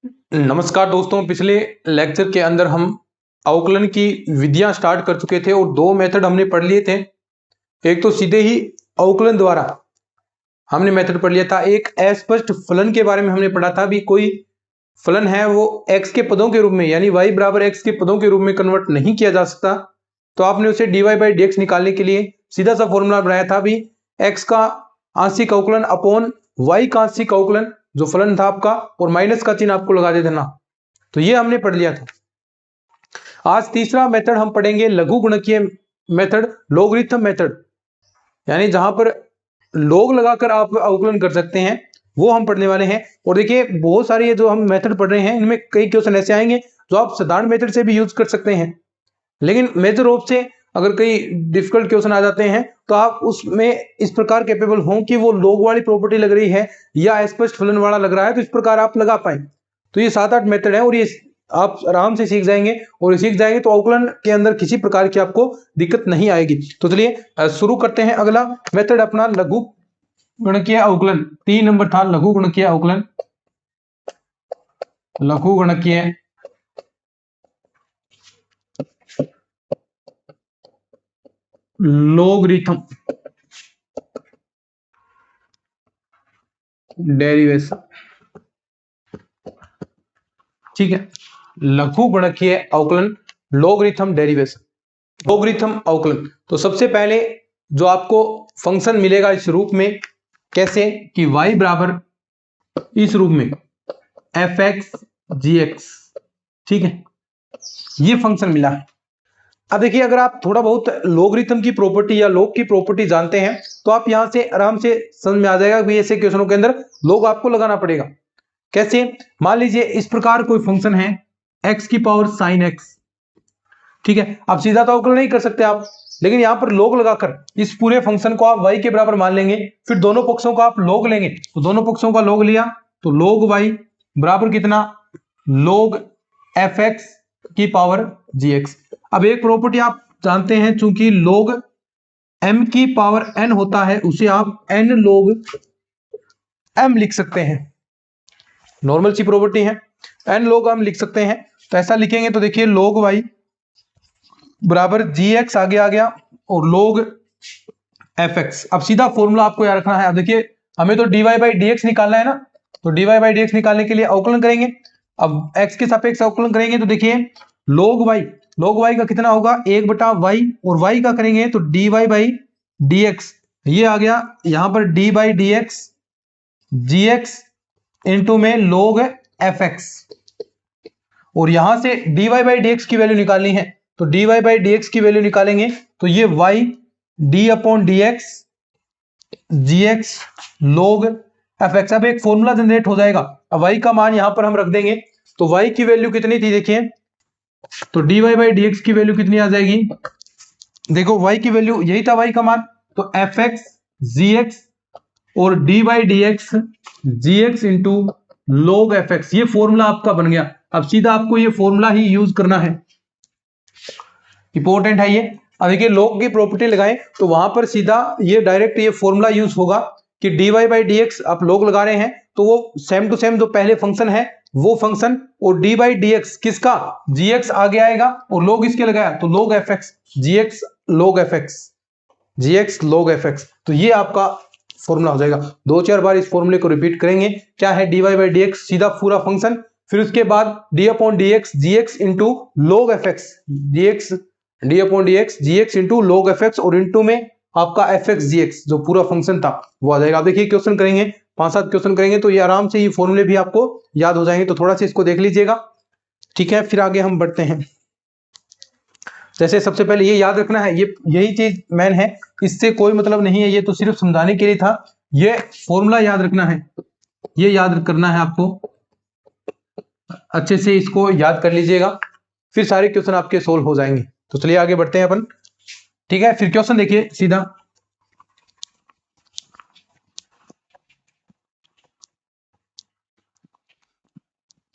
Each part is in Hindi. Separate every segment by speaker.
Speaker 1: नमस्कार दोस्तों, पिछले लेक्चर के अंदर हम अवकलन की विधियां स्टार्ट कर चुके थे और दो मेथड हमने पढ़ लिए थे। एक तो सीधे ही अवकलन द्वारा हमने मेथड पढ़ लिया था। एक अस्पष्ट फलन के बारे में हमने पढ़ा था। भी कोई फलन है वो x के पदों के रूप में यानी y बराबर x के पदों के रूप में कन्वर्ट नहीं किया जा सकता, तो आपने उसे dy बाई dx निकालने के लिए सीधा सा फॉर्मूला बनाया था। भी x का आंशिक अवकलन अपॉन y का आंशिक अवकलन जो फलन था आपका, और माइनस का चिन्ह आपको लगा देना। तो ये हमने पढ़ लिया था। आज तीसरा मेथड हम पढ़ेंगे, लघु गुणकीय मेथड, लोगरिथम मेथड, यानी जहां पर लोग लगाकर आप अवकलन कर सकते हैं, वो हम पढ़ने वाले हैं। और देखिए बहुत सारे ये जो हम मेथड पढ़ रहे हैं इनमें कई क्वेश्चन ऐसे आएंगे जो आप साधारण मेथड से भी यूज कर सकते हैं, लेकिन मेजर रूप से अगर कई डिफिकल्ट क्वेश्चन आ जाते हैं तो आप उसमें इस प्रकार कैपेबल हों कि वो लोग वाली प्रॉपर्टी लग रही है या स्पष्ट फलन वाला लग रहा है, तो इस प्रकार आप लगा पाए। तो ये 7-8 मेथड है और ये आप आराम से सीख जाएंगे, और सीख जाएंगे तो अवकलन के अंदर किसी प्रकार की आपको दिक्कत नहीं आएगी। तो चलिए शुरू करते हैं। अगला मेथड अपना लघु गुणकीय अवकलन, 3 नंबर था लघु गुणकीय अवकलन, लघु गुणकीय लोगरिथम डेरिवेशन। ठीक है, लघु गुणकीय अवकलन लोगरिथम डेरिवेशन, लोगरिथम अवकलन। तो सबसे पहले जो आपको फंक्शन मिलेगा इस रूप में, कैसे कि y बराबर इस रूप में एफ एक्स जी एक्स। ठीक है, ये फंक्शन मिला है। अब देखिए अगर आप थोड़ा बहुत लोगरिथम की प्रॉपर्टी या लोग की प्रॉपर्टी जानते हैं तो आप यहां से आराम से समझ में आ जाएगा कि ऐसे क्वेश्चनों के अंदर लोग आपको लगाना पड़ेगा। कैसे? मान लीजिए इस प्रकार कोई फंक्शन है x की पावर साइन एक्स। ठीक है, आप सीधा तो अवकलन नहीं कर सकते आप, लेकिन यहां पर लोग लगाकर इस पूरे फंक्शन को आप y के बराबर मान लेंगे। फिर दोनों पक्षों का आप लोग लेंगे, तो दोनों पक्षों का लोग लिया तो लोग y बराबर कितना, लोग एफ एक्स की पावर जी एक्स। अब एक प्रॉपर्टी आप जानते हैं, चूंकि लोग m की पावर n होता है उसे आप n लोग m लिख सकते हैं। नॉर्मल सी प्रॉपर्टी है, n लोग m लिख सकते हैं। तो ऐसा लिखेंगे तो देखिए लोग y बराबर जी एक्स आगे आ गया और लोग एफ एक्स। अब सीधा फॉर्मूला आपको याद रखना है। अब देखिए हमें तो dy बाई डी एक्स निकालना है ना, तो dy बाई डी एक्स निकालने के लिए अवकलन करेंगे। अब x के सापेक्ष अवकलन करेंगे तो देखिए लोग y का कितना होगा, 1/y, और y का करेंगे तो dy बाई डी एक्स। ये आ गया यहां पर d by D x ji x into में लोग एफ एक्स, और यहां से dy बाई डी एक्स की वैल्यू निकालनी है। तो dy बाई डी एक्स की वैल्यू निकालेंगे तो ये y d upon D x जी एक्स लोग एफ एक्स। अब एक फॉर्मूला जनरेट हो जाएगा। अब y का मान यहां पर हम रख देंगे, तो y की वैल्यू कितनी थी देखिए, तो dy बाई डी एक्स की वैल्यू कितनी आ जाएगी, देखो y की वैल्यू यही था y का मान, तो एफ एक्स जी एक्स और D by D x ji x into log F X. ये फॉर्मूला आपका बन गया। अब सीधा आपको ये फॉर्मूला ही यूज करना है, इंपॉर्टेंट है ये। अब देखिए लोग की प्रॉपर्टी लगाएं तो वहां पर सीधा ये डायरेक्ट ये फॉर्मूला यूज होगा कि dy बाई डी एक्स आप लोग लगा रहे हैं तो वो सेम टू सेम जो पहले फंक्शन है वो फंक्शन, और डी बाई डी एक्स किसका, जी एक्स आगे आएगा, और लोग इसके लगाया तो लोग एफ एक्स जी एक्स लोग एफ एक्स जी एक्स लोग एफ एक्स। तो ये आपका फॉर्मूला हो जाएगा। 2-4 बार इस फॉर्मूले को रिपीट करेंगे। क्या है, dy बाई डी एक्स सीधा पूरा फंक्शन, फिर उसके बाद डी अपॉन डी एक्स जी x into log F x जी x, d upon D x जी x into log F x, और इंटू में आपका एफ एक्स जी एक्स जो पूरा फंक्शन था वो आ जाएगा। आप देखिए क्वेश्चन करेंगे 5-7 क्वेश्चन करेंगे तो ये आराम से ये फॉर्मूले भी आपको याद हो जाएंगे। तो थोड़ा सा इसको देख लीजिएगा। ठीक है, फिर आगे हम बढ़ते हैं। जैसे सबसे पहले ये याद रखना है, ये यही चीज मेन है, इससे कोई मतलब नहीं है, ये तो सिर्फ समझाने के लिए था। ये फॉर्मूला याद रखना है, ये याद करना है आपको, अच्छे से इसको याद कर लीजिएगा, फिर सारे क्वेश्चन आपके सोल्व हो जाएंगे। तो चलिए आगे बढ़ते हैं अपन। ठीक है, फिर क्वेश्चन देखिए सीधा,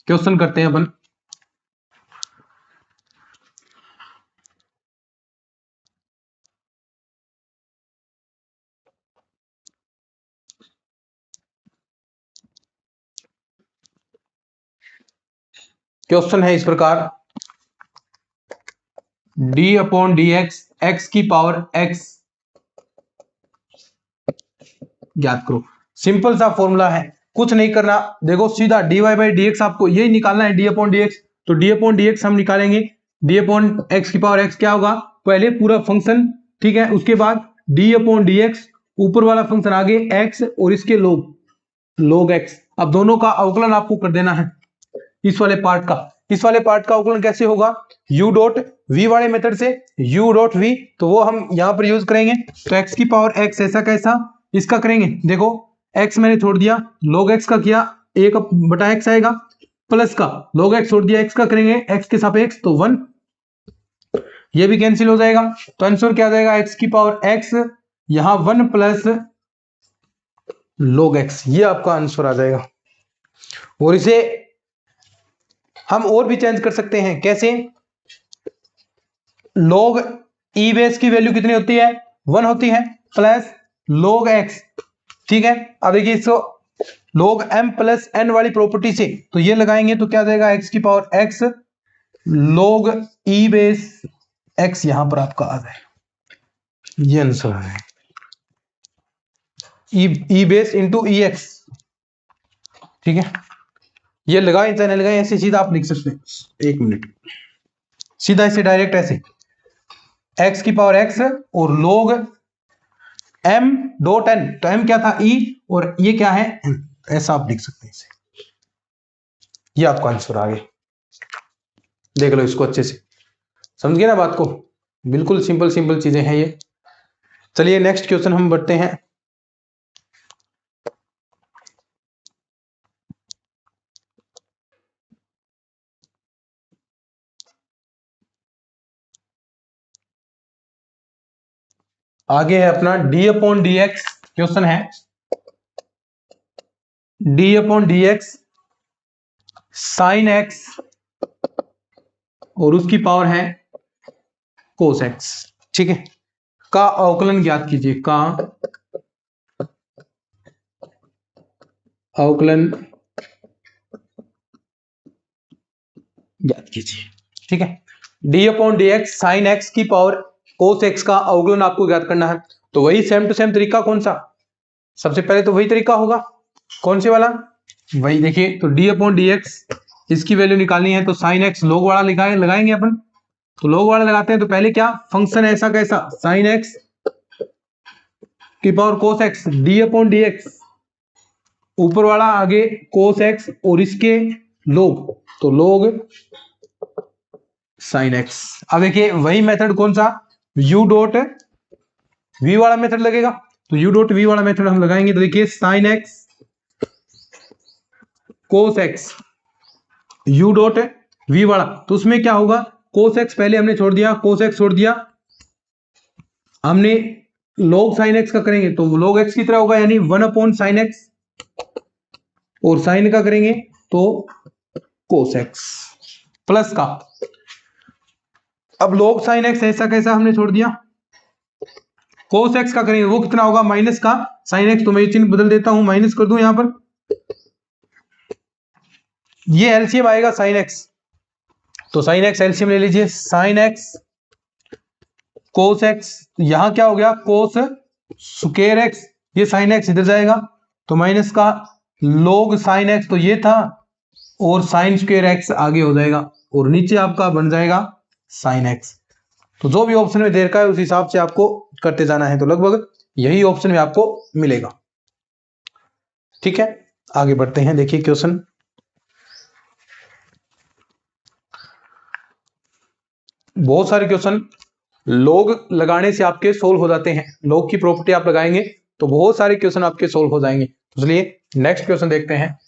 Speaker 1: क्वेश्चन करते हैं अपन। क्वेश्चन है इस प्रकार, D upon D x x की पावर एक्स ज्ञात करो। सिंपल सा फॉर्मूला है, कुछ नहीं करना, देखो सीधा dy बाई डी एक्स आपको यही निकालना है, डी अपॉन डी एक्स। तो डी अपॉन डी एक्स हम निकालेंगे, डी अपॉन एक्स की पावर एक्स क्या होगा, पहले पूरा फंक्शन, ठीक है, उसके बाद डी अपॉन डी एक्स, ऊपर वाला फंक्शन आगे एक्स और इसके log एक्स। अब दोनों का अवकलन आपको कर देना है, इस वाले पार्ट का अवकलन कैसे होगा, u डॉट v वाले मेथड से u डॉट v, तो वो हम यहां पर यूज करेंगे। तो x की पावर x ऐसा कैसा, इसका करेंगे, देखो x मैंने छोड़ दिया, log x का किया, 1/x आएगा, प्लस का log x छोड़ दिया, x का करेंगे x के सापेक्ष तो 1, ये भी कैंसिल हो जाएगा। तो आंसर क्या आ जाएगा, x की पावर x यहां 1 प्लस log x, ये आपका आंसर आ जाएगा। और इसे हम और भी चेंज कर सकते हैं, कैसे, log e बेस की वैल्यू कितनी होती है, 1 होती है, प्लस log x, ठीक है। अब देखिए इसको log m प्लस n वाली प्रॉपर्टी से तो ये लगाएंगे तो क्या जाएगा, x की power x log e base x यहां पर आपका आ जाएगा, ये आंसर है e बेस इंटू ई एक्स, ठीक है। ये लगाए चाहे लगाए, ऐसे सीधा आप लिख सकते हैं, एक मिनट, सीधा इसे डायरेक्ट ऐसे x की पावर x और log m डॉट n, तो m क्या था e और ये क्या है n, ऐसा आप लिख सकते हैं इसे, ये आपका आंसर आ गया। देख लो इसको अच्छे से, समझ गए ना बात को, बिल्कुल सिंपल चीजें हैं ये। चलिए नेक्स्ट क्वेश्चन हम बढ़ते हैं। आगे है अपना d upon D x question है, d upon D x sine x और उसकी पावर है कोस एक्स, ठीक है, का अवकलन ज्ञात कीजिए, का अवकलन ज्ञात कीजिए, ठीक है। D upon D x sine x की पावर कोस एक्स का अवकलन आपको ज्ञात करना है। तो वही सेम टू सेम तरीका कौन सा, सबसे पहले तो वही तरीका होगा, कौन से वाला, वही देखिए, तो डी अपॉन डी एक्स इसकी वैल्यू निकालनी है, तो साइन एक्स लोग वाला लगाएंगे अपन, तो लोग वाला लगाते हैं, तो पहले क्या फंक्शन ऐसा कैसा, साइन एक्स की power cos x, d upon D x, ऊपर वाला आगे कोस एक्स और इसके लोग, तो लोग साइन एक्स। अब देखिए वही मेथड कौन सा, u डॉट v वाला मेथड लगेगा, तो u डॉट v वाला मेथड हम लगाएंगे, तो देखिए sine x cos x u dot v वाला, तो उसमें क्या होगा, कोस एक्स पहले हमने छोड़ दिया, कोस एक्स छोड़ दिया, हमने log साइन एक्स का करेंगे तो log एक्स की तरह होगा, यानी 1 अपॉन साइन एक्स, और साइन का करेंगे तो कोस एक्स प्लस का, अब log साइन एक्स ऐसा कैसा हमने छोड़ दिया, कोस एक्स का करेंगे वो कितना होगा, माइनस का साइन एक्स, तो मैं ये चिन्ह बदल देता हूं, माइनस कर दूं यहां पर, ये एलसीएम आएगा साइन एक्स, तो साइन एक्स एलसीएम ले लीजिए, साइन एक्स कोस एक्स, यहां क्या हो गया, कोस स्क्वायर एक्स, ये साइन एक्स इधर जाएगा, तो माइनस का log साइन एक्स, तो ये था, और साइन स्क्वायर एक्स आगे हो जाएगा, और नीचे आपका बन जाएगा साइन एक्स। तो जो भी ऑप्शन में दे रखा है उस हिसाब से आपको करते जाना है, तो लगभग यही ऑप्शन में आपको मिलेगा, ठीक है। आगे बढ़ते हैं, देखिए क्वेश्चन, बहुत सारे क्वेश्चन log लगाने से आपके सोल्व हो जाते हैं, log की प्रॉपर्टी आप लगाएंगे तो बहुत सारे क्वेश्चन आपके सोल्व हो जाएंगे। इसलिए नेक्स्ट क्वेश्चन देखते हैं,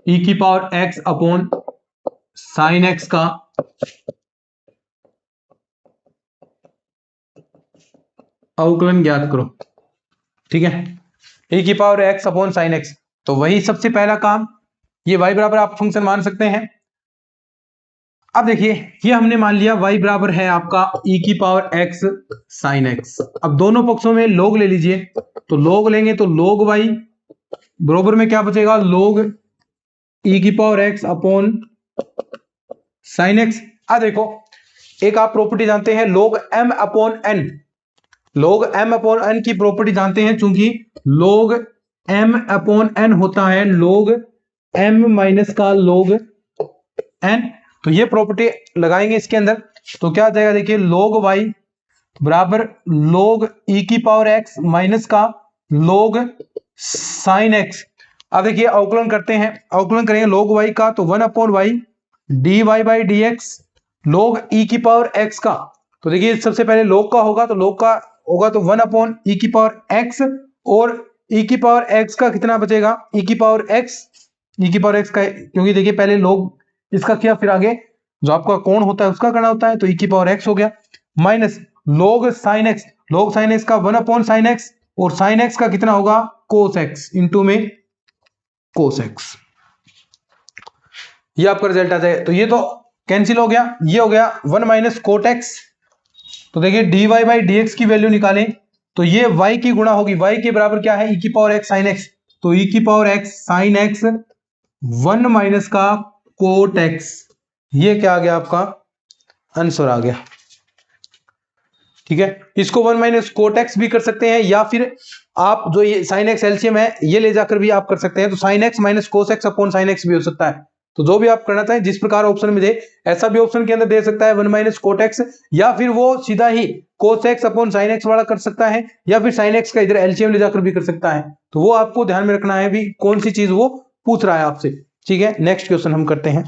Speaker 1: e की power x upon sine x का अवकलन ज्ञात करो, ठीक है। e की power x upon sine x। तो वही सबसे पहला काम, ये y बराबर आप फंक्शन मान सकते हैं। अब देखिए ये हमने मान लिया y बराबर है आपका e की पावर x साइन x। अब दोनों पक्षों में log ले लीजिए, तो log लेंगे तो log y बराबर में क्या बचेगा, log e की power x upon sine x। अब देखो एक आप प्रॉपर्टी जानते हैं log m upon n, log m upon n की प्रॉपर्टी जानते हैं, चूंकि log m अपॉन n होता है log m माइनस का log n। तो ये प्रॉपर्टी लगाएंगे इसके अंदर, तो क्या आ जाएगा, देखिए log y बराबर log e की पावर x माइनस का log साइन x। अब देखिए अवकलन करते हैं, अवकलन करेंगे log y का तो 1 upon y dy by D x log e की पावर x का। तो देखिए सबसे पहले log का होगा, तो log का होगा तो 1 अपॉन e की पावर x, और e की पावर x का कितना बचेगा, e की पावर x का, क्योंकि देखिए पहले log इसका किया, फिर आगे जो आपका कोण होता है उसका करना होता है, तो e की पावर x हो गया, माइनस log sin x का 1 अपॉन साइन x, और साइन x का कितना होगा cos x इंटू में cos x। ये आपका रिजल्ट आ जाएगा। तो ये तो कैंसिल हो गया, ये हो गया 1 माइनस कोट एक्स। तो देखिए dy बाई डी एक्स की वैल्यू निकालें, तो ये y की गुणा होगी, y के बराबर क्या है, e की पावर x साइन x। तो e की power x sine x 1 minus का कोट x, ये क्या आ गया आपका आंसर आ गया। ठीक है, इसको 1 माइनस कोट एक्स भी कर सकते हैं, या फिर आप जो ये साइन एक्स एलसीएम है ये ले जाकर भी आप कर सकते हैं, तो sine x minus cos x upon sine x भी हो सकता है। तो जो भी आप करना चाहें, जिस प्रकार ऑप्शन में दे ऐसा भी ऑप्शन के अंदर दे सकता है 1 माइनस कोट एक्स, या फिर वो सीधा ही cos x upon sine x वाला कर सकता है, या फिर साइन एक्स का इधर एलसीएम ले जाकर भी कर सकता है। तो वो आपको ध्यान में रखना है भी कौन सी चीज वो पूछ रहा है आपसे। ठीक है, नेक्स्ट क्वेश्चन हम करते हैं।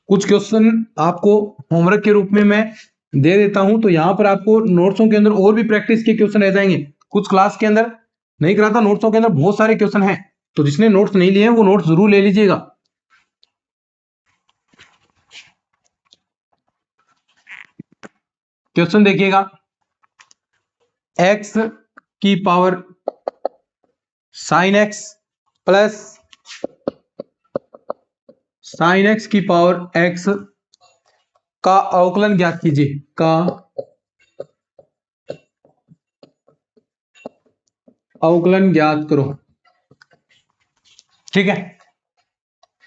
Speaker 1: कुछ क्वेश्चन आपको होमवर्क के रूप में मैं दे देता हूं, तो यहां पर आपको नोट्सों के अंदर और भी प्रैक्टिस के क्वेश्चन रह जाएंगे। कुछ क्लास के अंदर नहीं कराता, नोट्सों के अंदर बहुत सारे क्वेश्चन हैं, तो जिसने नोट्स नहीं लिए हैं वो नोट्स जरूर ले लीजिएगा। क्वेश्चन देखिएगा, x की power sine x plus sign x की पावर x का अवकलन ज्ञात कीजिए, का अवकलन ज्ञात करो। ठीक है,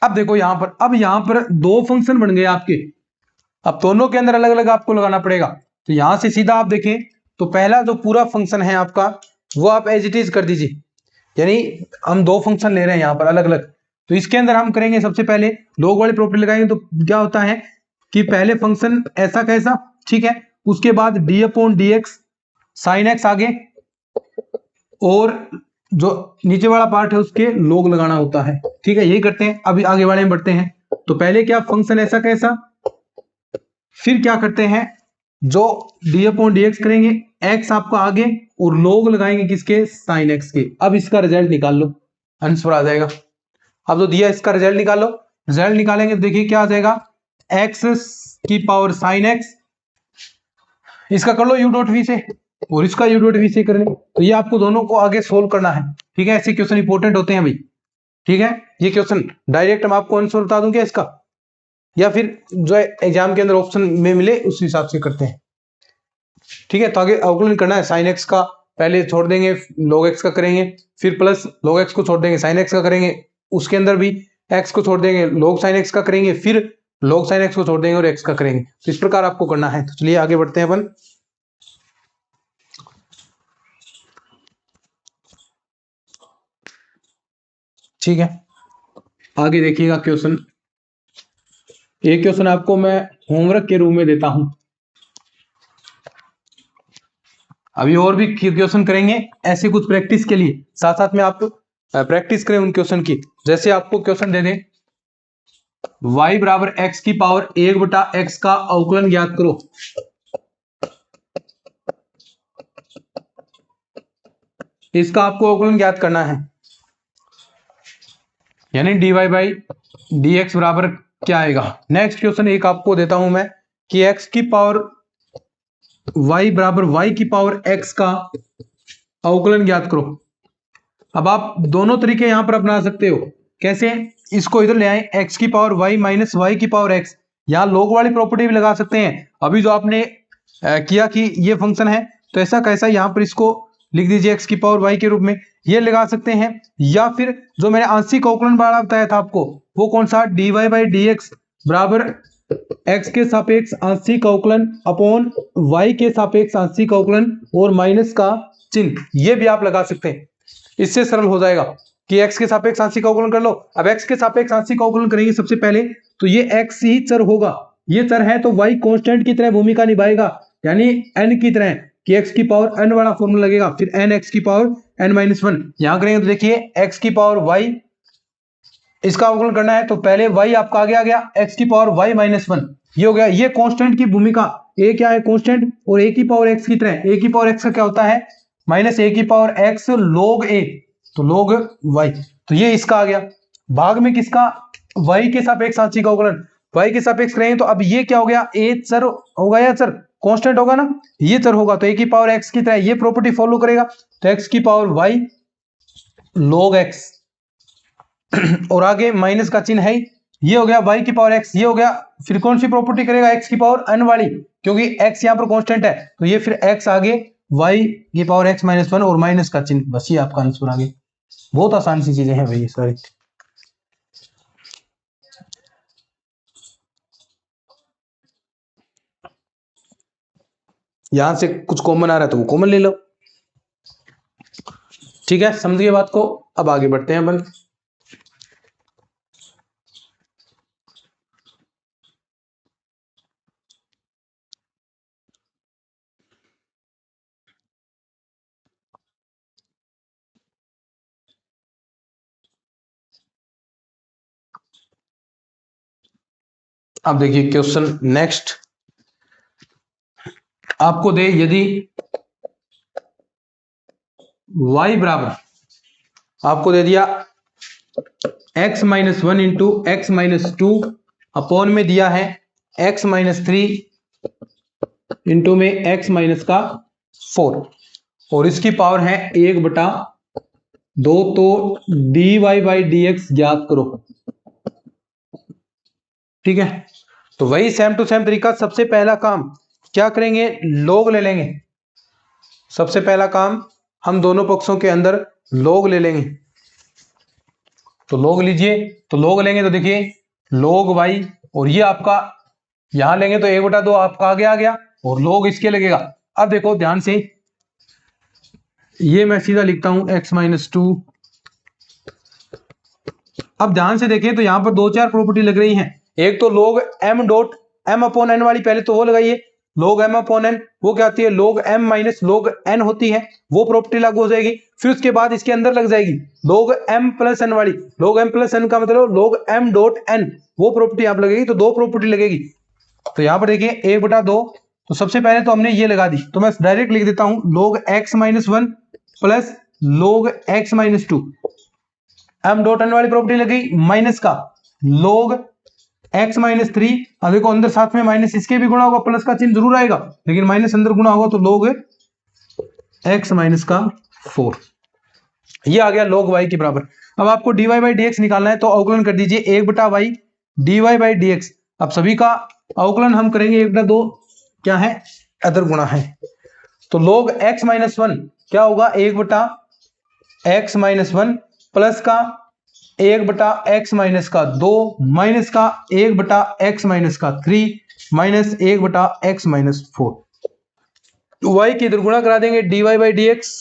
Speaker 1: अब देखो यहां पर दो फंक्शन बन गए आपके, अब दोनों के अंदर अलग अलग आपको लगाना पड़ेगा। तो यहां से सीधा आप देखें तो पहला जो पूरा फंक्शन है आपका वो आप एज इट इज कर दीजिए, यानी हम दो फंक्शन ले रहे हैं यहां पर अलग अलग। तो इसके अंदर हम करेंगे सबसे पहले लोग वाली प्रॉपर्टी लगाएंगे, तो क्या होता है कि पहले फंक्शन ऐसा कैसा, ठीक है, उसके बाद d upon D x sine x आगे, और जो नीचे वाला पार्ट है उसके लोग लगाना होता है। ठीक है, यही करते हैं, अभी आगे वाले में बढ़ते हैं। तो पहले क्या फंक्शन ऐसा कैसा, फिर क्या करते हैं जो डी अपॉन डी एक्स करेंगे, एक्स आपका आगे और लोग लगाएंगे किसके, साइन एक्स के। अब इसका रिजल्ट निकाल लो, आंसर आ जाएगा। अब जो दिया इसका रिजल्ट निकाल लो, रिजल्ट निकालेंगे तो देखिए क्या आ जाएगा, एक्स की पावर साइन एक्स, इसका कर लो यू डॉट वी से, और इसका यू डॉट वी से कर ले। तो ये आपको दोनों को आगे सोल्व करना है। ठीक है, ऐसे क्वेश्चन इंपॉर्टेंट होते हैं भाई। ठीक है, ये क्वेश्चन डायरेक्ट हम आपको आंसर बता दूंगा इसका, या फिर जो एग्जाम के अंदर ऑप्शन में मिले उस हिसाब से करते हैं। ठीक है, तो आगे अवकलन करना है, साइन एक्स का पहले छोड़ देंगे, log x का करेंगे, फिर प्लस log x को छोड़ देंगे, साइन x का करेंगे, उसके अंदर भी x को छोड़ देंगे, log sin x का करेंगे, फिर log sin x को छोड़ देंगे और x का करेंगे। तो इस प्रकार आपको करना है। तो चलिए आगे बढ़ते हैं अपन। ठीक है, आगे देखिएगा क्वेश्चन, एक क्वेश्चन आपको मैं होमवर्क के रूप में देता हूं, अभी और भी क्वेश्चन करेंगे ऐसे कुछ प्रैक्टिस के लिए, साथ साथ में आप प्रैक्टिस करें उन क्वेश्चन की। जैसे आपको क्वेश्चन दे दें y बराबर x की पावर 1/x का अवकलन ज्ञात करो। इसका आपको अवकलन ज्ञात करना है। यानी dy बाई dx बराबर क्या आएगा। नेक्स्ट क्वेश्चन एक आपको देता हूं मैं कि x की पावर y बराबर y की पावर x का अवकलन ज्ञात करो। अब आप दोनों तरीके यहां पर अपना सकते हो। कैसे, इसको इधर ले आए x की पावर y माइनस y की पावर x, यहां लोग वाली प्रॉपर्टी भी लगा सकते हैं। अभी जो आपने किया कि ये फंक्शन है तो ऐसा कैसा यहां पर इसको लिख दीजिए x की पावर y के रूप में, ये लगा सकते हैं। या फिर जो मैंने आंशिक अवकलन वाला बताया था आपको, वो कौन सा, dy बाई dx बराबर x के सापेक्ष आंशिक अवकलन अपॉन y के सापेक्ष आंशिक अवकलन और माइनस का चिन्ह, ये भी आप लगा सकते हैं। इससे सरल हो जाएगा कि x के सापेक्ष आंशिक अवकलन कर लो। अब x के सापेक्ष आंशिक अवकलन करेंगे सबसे पहले तो ये x ही चर होगा, ये चर है तो y कांस्टेंट की तरह भूमिका निभाएगा, यानी n की तरह कि x की पावर n वाला फॉर्मूला लगेगा, फिर n x की पावर n माइनस वन। यहां करेंगे तो देखिए x की पावर y, इसका अवकलन करना है तो पहले y आपका आगे आ गया, x की पावर y माइनस वन, ये हो गया। ये कांस्टेंट की भूमिका, a क्या है कांस्टेंट, और a की पावर x की तरह, a की पावर x का क्या होता है माइनस a की पावर x log a, तो log y, तो ये इसका आ गया। भाग में किसका, y के सापेक्ष आंशिक अवकलन, y के सापेक्ष करेंगे तो अब ये क्या हो गया, a चर होगा या चर, कांस्टेंट होगा ना, ये चर होगा तो a की पावर x की तरह ये प्रॉपर्टी फॉलो करेगा, तो x की पावर y log x और आगे माइनस का चिन्ह है, ये हो गया y की पावर x, ये हो गया। फिर कौन सी प्रॉपर्टी करेगा, x की पावर n वाली, क्योंकि x यहां पर कांस्टेंट है तो ये फिर x आगे y की पावर x माइनस वन और माइनस का चिन्ह, बस ये आपका आंसर आगे। बहुत आसान सी चीजें हैं भाई ये सारी। यहां से कुछ कॉमन आ रहा है तो वो कॉमन ले लो, ठीक है, समझ गए बात को। अब आगे बढ़ते हैं अपन। अब देखिए क्वेश्चन नेक्स्ट आपको दे, यदि y बराबर आपको दे दिया x minus one into x minus two upon में दिया है x माइनस थ्री इंटू में x माइनस का फोर, और इसकी पावर है 1/2, तो dy बाई dx ज्ञात करो। ठीक है, तो वही सेम टू सेम तरीका, सबसे पहला काम क्या करेंगे, log ले लेंगे। सबसे पहला काम हम दोनों पक्षों के अंदर log ले लेंगे, तो log लीजिए, तो log लेंगे तो देखिए log y, और ये आपका यहां लेंगे तो 1/2 आपका आगे आ गया और log इसके लगेगा। अब देखो ध्यान से, ये मैं सीधा लिखता हूं x माइनस टू। अब ध्यान से देखें तो यहां पर दो चार प्रॉपर्टी लग रही हैं। एक तो log m dot m upon n वाली, पहले तो वो लगाइए log m अपॉन n, वो क्या आती है log m minus log n होती है, वो प्रॉपर्टी लागू हो जाएगी। फिर उसके बाद इसके अंदर लग जाएगी log m प्लस n वाली, log m प्लस n का मतलब log m डॉट n, वो प्रॉपर्टी आप लगेगी, तो दो प्रॉपर्टी लगेगी। तो यहां पर देखिए 1/2, तो सबसे पहले तो हमने ये लगा दी, तो मैं डायरेक्ट लिख देता हूं log x minus one plus log x minus two, m dot n वाली प्रॉपर्टी लगी, माइनस का log x माइनस थ्री, अब देखो अंदर साथ में माइनस इसके भी गुणा होगा, प्लस का चिन्ह जरूर आएगा लेकिन माइनस अंदर गुणा होगा, तो log x माइनस का 4, ये आ गया log y के बराबर। अब आपको dy बाई dx निकालना है, तो अवकलन कर दीजिए 1/y dy बाई dx। अब सभी का अवकलन हम करेंगे 1/2, क्या है अदर गुणा है, तो log x माइनस वन क्या होगा 1/x माइनस वन प्लस का 1/x माइनस का 2 माइनस का 1/x माइनस का 3 माइनस 1/x माइनस 4, y की इधर गुणा करा देंगे dy बाई dx।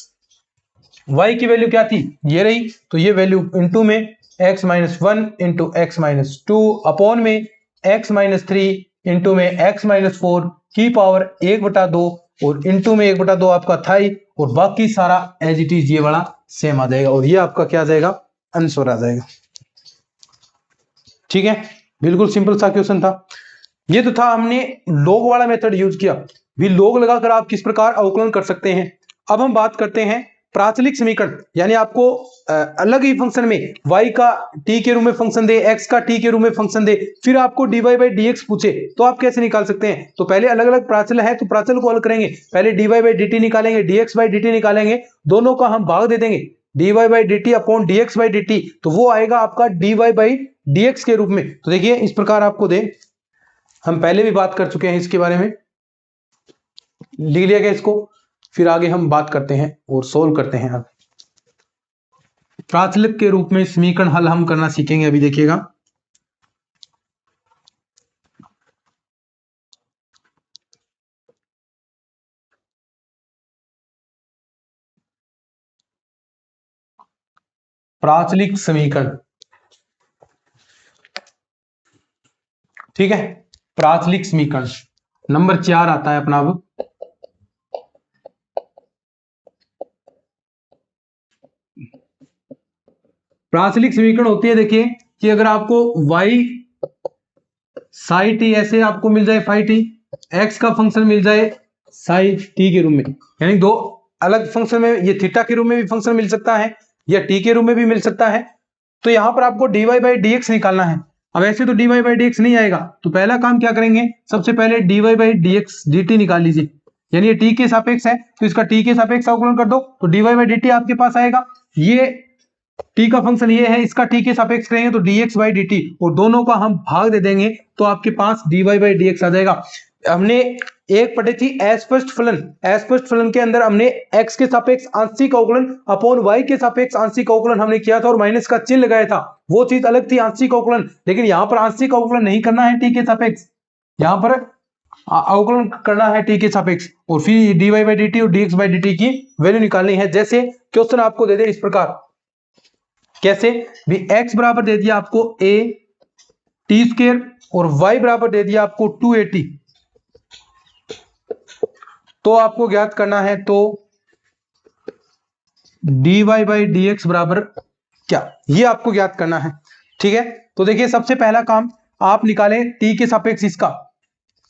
Speaker 1: y की वैल्यू क्या थी, ये रही, तो ये वैल्यू इंटू में x minus one into x minus two upon में x माइनस थ्री इंटू में x माइनस फोर की पावर 1/2 और इंटू में 1/2 आपका था ही, और बाकी सारा एज इट इज ये वाला सेम आ जाएगा, और ये आपका क्या आ जाएगा आंसर आ जाएगा। ठीक है, बिल्कुल सिंपल सा क्वेश्चन था। ये तो था, हमने log वाला मेथड यूज किया, भी log लगाकर आप किस प्रकार अवकलन कर सकते हैं। अब हम बात करते हैं प्राचलिक समीकरण, यानी आपको अलग ही फंक्शन में y का t के रूप में फंक्शन दे, x का t के रूप में फंक्शन दे, फिर आपको dy बाई dx पूछे, तो आप कैसे निकाल सकते हैं? तो पहले अलग अलग प्राचल है तो प्राचल को हल करेंगे, पहले dy बाई dt निकालेंगे, dx बाई dt निकालेंगे, दोनों का हम भाग दे देंगे dy by dt upon dx by dt, तो वो आएगा आपका dy बाई dx के रूप में। तो देखिए इस प्रकार आपको दे, हम पहले भी बात कर चुके हैं इसके बारे में, लिख लिया गया इसको, फिर आगे हम बात करते हैं और सोल्व करते हैं। प्राचलिक के रूप में समीकरण हल हम करना सीखेंगे अभी, देखिएगा। प्राचलिक समीकरण, ठीक है, प्राचलिक समीकरण नंबर 4 आता है अपना। अब प्राचलिक समीकरण होती है, देखिए कि अगर आपको y साई टी ऐसे आपको मिल जाए फाई टी, x का फंक्शन मिल जाए साई टी के रूप में, यानी दो अलग फंक्शन में, ये थीटा के रूप में भी फंक्शन मिल सकता है या टी के रूप में भी मिल सकता है, तो यहां पर आपको dy बाई dx निकालना है। अब ऐसे तो dy बाई dx नहीं आएगा, तो पहला काम क्या करेंगे, सबसे पहले dy बाई dx dt निकाल लीजिए, यानी ये t के सापेक्ष है तो इसका t के सापेक्ष अवकलन कर दो, तो dy बाई dt आपके पास आएगा। ये t का फंक्शन ये है, इसका t के सापेक्ष करेंगे तो dx बाई dt, और दोनों का हम भाग दे देंगे तो आपके पास dy बाई dx आ जाएगा। हमने एक पढ़ी थी अस्पष्ट फलन, अस्पष्ट फलन के अंदर हमने x के सापेक्ष आंशिक अवकलन अपॉन y के सापेक्ष आंशिक अवकलन हमने किया था और माइनस का चिन्ह लगाया था, वो चीज अलग थी आंशिक अवकलन, लेकिन यहां पर आंशिक अवकलन नहीं करना है t के सापेक्ष, यहां पर अवकलन करना है t के सापेक्ष, और फिर dy बाई dt और dx बाई dt की वैल्यू निकालनी है। जैसे क्वेश्चन आपको दे दे इस प्रकार, कैसे भी, x बराबर दे दिया आपको a टी स्क्वायर और y बराबर दे दिया आपको 2at, तो आपको ज्ञात करना है तो dy बाई dx बराबर क्या, ये आपको ज्ञात करना है, ठीक है। तो देखिए सबसे पहला काम आप निकालें t के सापेक्ष इसका,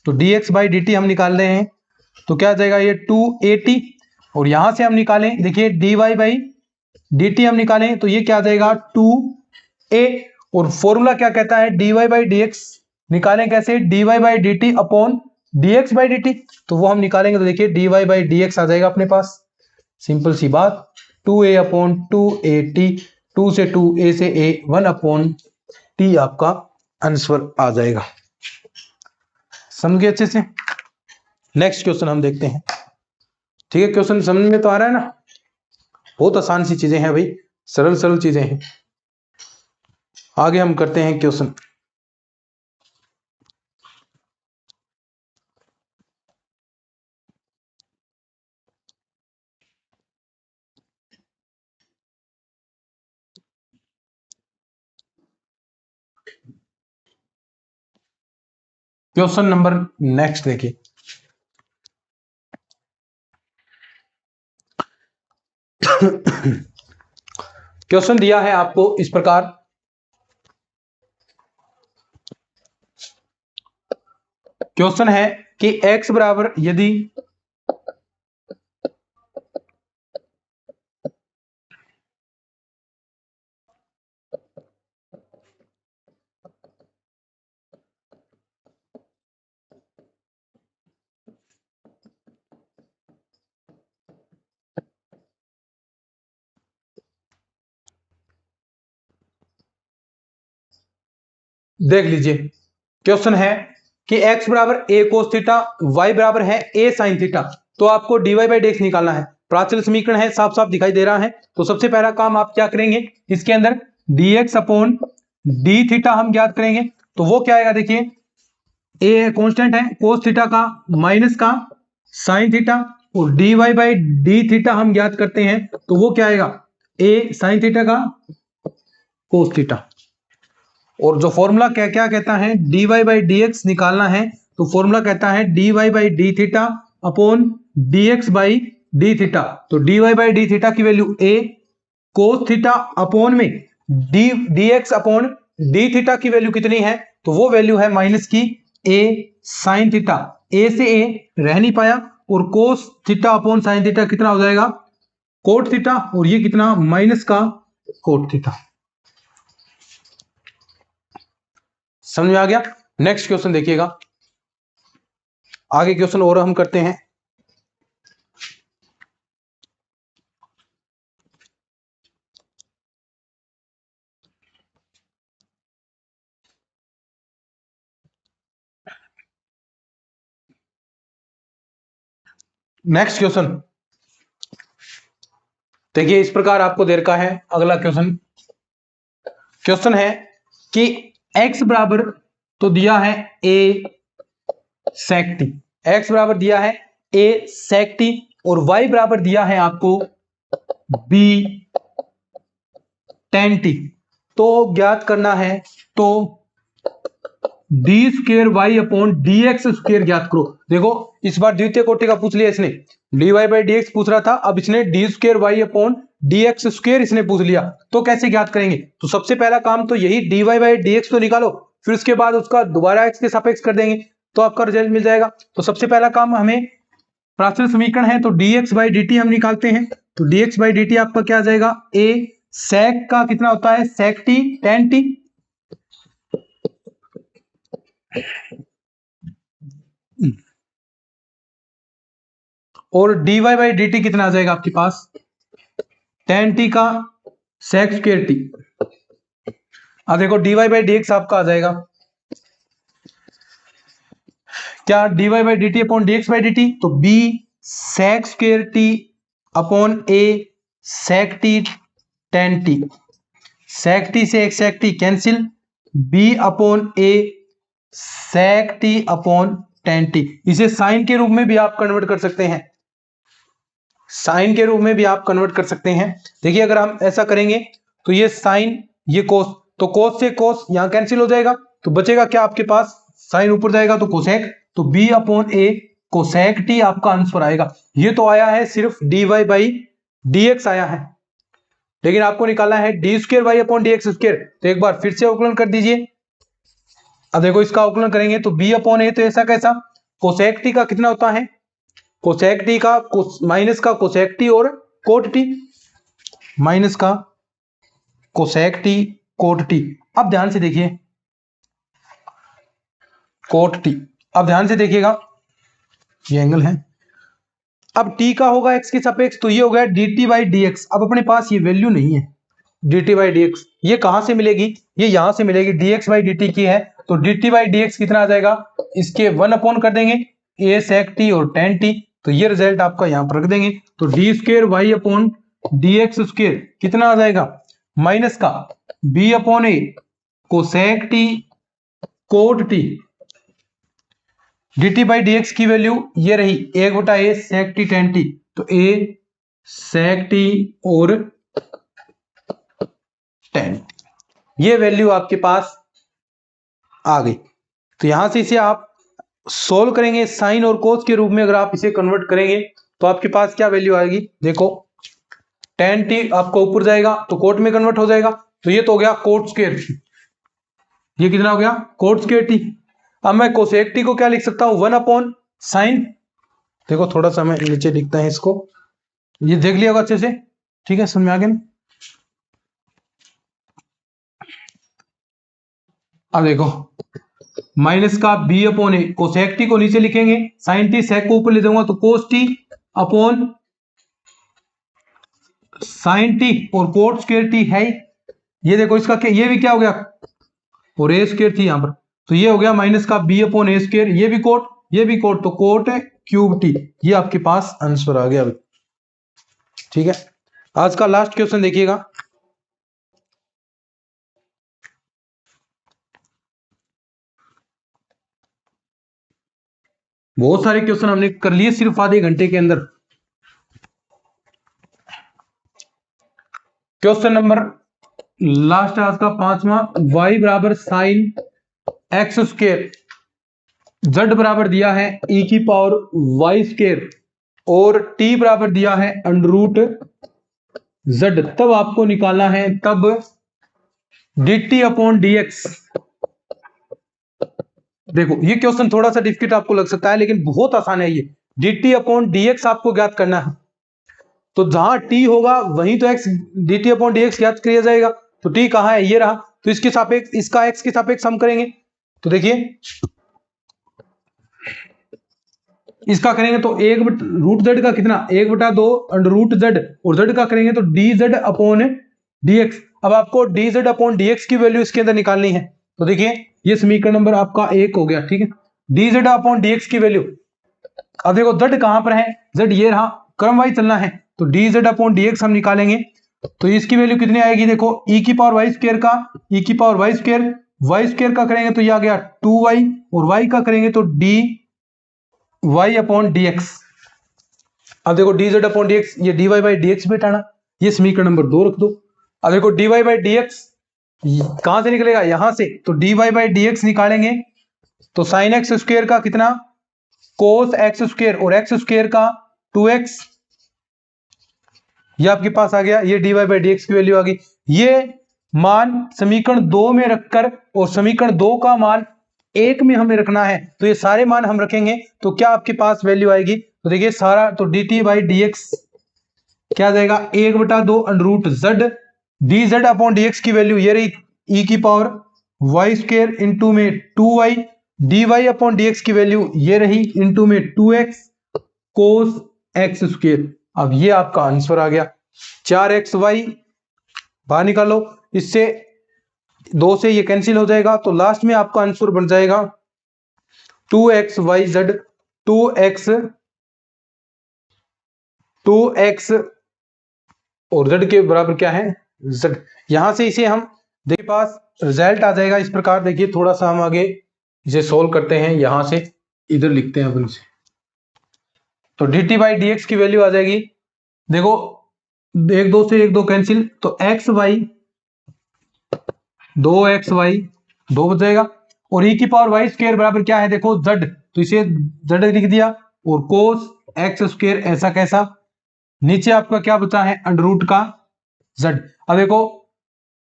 Speaker 1: तो dx बाई dt हम निकाल रहे हैं, तो क्या आ जाएगा ये 2at, और यहां से हम निकालें, देखिए dy बाई dt हम निकालें तो ये क्या आ जाएगा 2a, और फॉर्मूला क्या कहता है, dy बाई dx निकालें कैसे, dy by dt upon dx by dt, तो वो हम निकालेंगे, तो देखिए dy बाई dx आ जाएगा अपने पास, सिंपल सी बात, 2a अपॉन 2at, 2 से 2a से a 1 अपॉन t आपका आंसर आ जाएगा। समझ गए अच्छे से? नेक्स्ट क्वेश्चन हम देखते हैं, ठीक है। क्वेश्चन समझ में तो आ रहा है ना, बहुत आसान सी चीजें हैं भाई, सरल सरल चीजें हैं। आगे हम करते हैं क्वेश्चन, क्वेश्चन नंबर नेक्स्ट देखिए, क्वेश्चन दिया है आपको इस प्रकार, क्वेश्चन है कि x बराबर यदि देख लीजिए, क्वेश्चन है कि x बराबर a cos थीटा, y बराबर है a sin थीटा, तो आपको dy बाई dx निकालना है। प्राचल समीकरण है, साफ साफ दिखाई दे रहा है, तो सबसे पहला काम आप क्या करेंगे, इसके अंदर dx अपॉन d थीटा हम ज्ञात करेंगे, तो वो क्या आएगा, देखिए a कांस्टेंट है, cos थीटा का माइनस का sin थीटा, और dy बाई d थीटा हम ज्ञात करते हैं, तो वो क्या आएगा, a sin थीटा का cos थीटा, और जो फॉर्मूला क्या क्या कहता है, dy बाई dx निकालना है, तो फॉर्मूला कहता है dy by d theta upon dx by d theta, तो dy बाई d थीटा की value a cos theta upon में dx अपॉन d थीटा की वैल्यू कितनी है, तो वो वैल्यू है माइनस की a sin थीटा, a से a रह नहीं पाया, और cos theta upon sin theta कितना हो जाएगा, कोट थीटा और ये कितना माइनस का कोट थीटा। समझ में आ गया। नेक्स्ट क्वेश्चन देखिएगा, आगे क्वेश्चन और हम करते हैं। नेक्स्ट क्वेश्चन देखिए, इस प्रकार आपको दे रखा है। अगला क्वेश्चन है कि x बराबर तो दिया है a sec t, x बराबर दिया है a sec t और y बराबर दिया है आपको b tan t। तो ज्ञात करना है तो D square Y upon D X square ज्ञात करो। देखो इस बार द्वितीय कोटि का पूछ लिया इसने, D Y by D X पूछ रहा था, अब इसने D square Y upon D X square इसने पूछ लिया। तो कैसे ज्ञात करेंगे? तो सबसे पहला काम तो यही D Y by D X तो निकालो, फिर उसके बाद उसका दोबारा एक्स के सापेक्ष कर देंगे तो आपका रिजल्ट मिल जाएगा। तो सबसे पहला काम हमें प्राचल समीकरण है तो D x by D T हम निकालते हैं। तो D x by D T आपका क्या आ जाएगा, ए सेक का कितना होता है सेक टी टेन टी, और D Y by D T कितना आ जाएगा आपके पास टेन टी का सेक स्क्वायर टी। अब देखो d Y by D x आपका आ जाएगा क्या, d Y by D t upon D x by D t, तो b sec square t upon a sec T tan t, sec t से एक sec t cancel, b upon a sec t upon tan t. इसे साइन के रूप में भी आप कन्वर्ट कर सकते हैं, साइन के रूप में भी आप कन्वर्ट कर सकते हैं। देखिए अगर हम ऐसा करेंगे तो ये साइन ये कोस, तो कोस से कोस यहां कैंसिल हो जाएगा, तो बचेगा क्या आपके पास, साइन ऊपर जाएगा तो कोसेक, तो B upon A cosec T आपका आंसर आएगा। ये तो आया है सिर्फ D Y by D X आया है, लेकिन आपको निकालना है D square Y upon D X square. तो एक बार फिर से अवकलन कर दीजिए। अब देखो इसका अवकलन करेंगे तो बी अपॉन ए, तो ऐसा कैसा, कोसेक टी का कितना होता है, कोसेक टी का माइनस का कोसेक टी और कोट टी, माइनस का कोसेक टी कोट टी। अब ध्यान से देखिए कोट टी, अब ध्यान से देखिएगा ये एंगल है। अब टी का होगा एक्स के सापेक्ष, तो ये हो गया D T by D X. अब अपने पास ये वैल्यू नहीं है D T by D X, ये कहां से मिलेगी, ये यहां से मिलेगी, D x by D T की है, तो D T by D X कितना आ जाएगा, इसके वन अपॉन कर देंगे ए सेक टी और टेन टी, तो ये रिजल्ट आपका यहां पर रख देंगे। तो D square Y upon D X square कितना आ जाएगा, माइनस का B upon A cosec T cot T, D T by D x की वैल्यू ये रही एक बटा A sec T tan T, तो ए सेक टी और टेन, ये वैल्यू आपके पास आ गई। तो यहां से इसे आप सोल्व करेंगे साइन और कोस के रूप में, अगर आप इसे कन्वर्ट करेंगे तो आपके पास क्या वैल्यू आएगी, देखो टेन टी आपको ऊपर जाएगा तो कोट में कन्वर्ट हो जाएगा, तो ये तो हो गया कोट स्क्वायर, ये कितना हो गया कोट स्क्वायर टी। अब मैं कोसेक टी को क्या लिख सकता हूं, वन अपॉन साइन, देखो थोड़ा सा मैं नीचे लिखता है इसको, ये देख लिया होगा अच्छे से, ठीक है समझ में आ गया। अब देखो माइनस का B upon A, cosec T को नीचे लिखेंगे, साइन टी सेक को ऊपर ले जाऊंगा तो cos t upon sine T और कोट स्क्वायर टी है, ये देखो इसका क्या, ये भी क्या हो गया और ए स्क्वायर थी यहां पर, तो ये हो गया माइनस का बी अपॉन ए स्क्वायर, ये भी कोट ये भी कोट, तो कोट क्यूब टी, ये आपके पास आंसर आ गया। ठीक है, आज का लास्ट क्वेश्चन देखिएगा, बहुत सारे क्वेश्चन हमने कर लिए सिर्फ आधे घंटे के अंदर। क्वेश्चन नंबर लास्ट आज का पांचवा, y बराबर साइन एक्स स्क्वायर, z बराबर दिया है e की पावर y स्क्वायर और t बराबर दिया है अंडर रूट z, तब आपको निकालना है तब dt अपॉन dx। देखो ये क्वेश्चन थोड़ा सा डिफिकल्ट आपको लग सकता है लेकिन बहुत आसान है, ये dt अपॉन dx आपको ज्ञात करना है। तो जहां t होगा वहीं तो x dt अपॉन dx ज्ञात किया जाएगा। तो t कहाँ है, ये रहा। तो इसके सापेक्ष, इसका x के सापेक्ष हम करेंगे। तो देखिए इसका करेंगे तो रूट z का कितना, 1/2 अंडर रूट z, और z का करेंगे तो dz अपॉन dx। अब आपको dz अपॉन dx की वैल्यू इसके अंदर निकालनी है। तो देखिए ये समीकरण नंबर आपका 1 हो गया, ठीक है। dz अपॉन dx की वैल्यू, अब देखो z कहां पर है, z ये रहा, क्रम वाइज चलना है। तो dz अपॉन dx हम निकालेंगे तो इसकी वैल्यू कितनी आएगी, देखो e की पावर y स्क्वायर का, e की पावर y स्क्वायर का करेंगे तो ये आ गया 2y, और y का करेंगे तो dy अपॉन dx। अब देखो dz अपॉन dx, ये dy बाई dx बेटाना, ये समीकरण नंबर 2 रख दो। अब देखो dy बाई dx कहां से निकलेगा, यहां से। तो dy बाई dx निकालेंगे तो साइन एक्स स्क्वायर का कितना, कोस एक्स स्क्वायर, और एक्स स्क्वायर का 2x, ये आपके पास आ गया। ये dy बाई dx की वैल्यू आ गई। ये मान समीकरण 2 में रखकर, और समीकरण 2 का मान 1 में हमें रखना है, तो ये सारे मान हम रखेंगे तो क्या आपके पास वैल्यू आएगी। तो देखिए सारा, तो dt बाई dx क्या आ जाएगा, 1/2 अंडर रूट z, dz अपॉन dx की वैल्यू ये रही e की पावर y स्क्वायर इंटू में 2y, dy अपॉन dx की वैल्यू ये रही इंटू में 2x कोस x स्क्वायर। अब ये आपका आंसर आ गया। 4xy बाहर निकालो, इससे 2 से ये कैंसिल हो जाएगा, तो लास्ट में आपका आंसर बन जाएगा 2xyz, 2x और z के बराबर क्या है, z। यहां से इसे हम देखिए पास रिजल्ट आ जाएगा इस प्रकार। देखिए थोड़ा सा हम आगे इसे सोल्व करते हैं, यहां से इधर लिखते हैं अपन इसे। तो dt बाई dx की वैल्यू आ जाएगी, देखो 1 2 से 1 2 कैंसिल, तो xy 2xy 2 बच जाएगा, और e की पावर y स्क्वायर बराबर क्या है, देखो z, तो इसे z लिख दिया, और कोस x स्क्वायर ऐसा कैसा, नीचे आपका क्या बचा है, अंडर रूट का z। अब देखो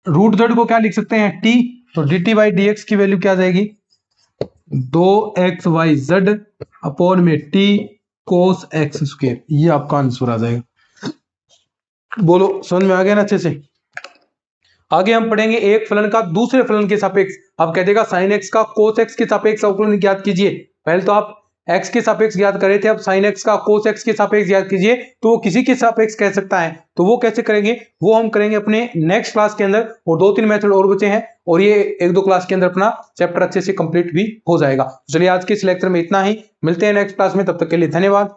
Speaker 1: रूट z को क्या लिख सकते हैं, t, तो dt बाई dx की वैल्यू क्या आ जाएगी, 2xyz अपॉन में t कोस x स्क्वायर। ये आपका आंसर आ जाएगा। बोलो समझ में आ गया ना अच्छे से। आगे हम पढ़ेंगे एक फलन का दूसरे फलन के सापेक्ष। आप कह देगा साइन एक्स का कोस एक्स के सापेक्ष अवकलन ज्ञात कीजिए। पहले तो आप x के सापेक्ष ज्ञात करे थे, अब साइन एक्स का कोस एक्स के सापेक्ष ज्ञात कीजिए, तो वो किसी के सापेक्ष कह सकता है। तो वो कैसे करेंगे, वो हम करेंगे अपने नेक्स्ट क्लास के अंदर, और 2 3 मेथड और बचे हैं, और ये 1 2 क्लास के अंदर अपना चैप्टर अच्छे से कंप्लीट भी हो जाएगा। चलिए आज के इस लेक्चर में इतना ही, मिलते हैं नेक्स्ट क्लास में, तब तक के लिए धन्यवाद।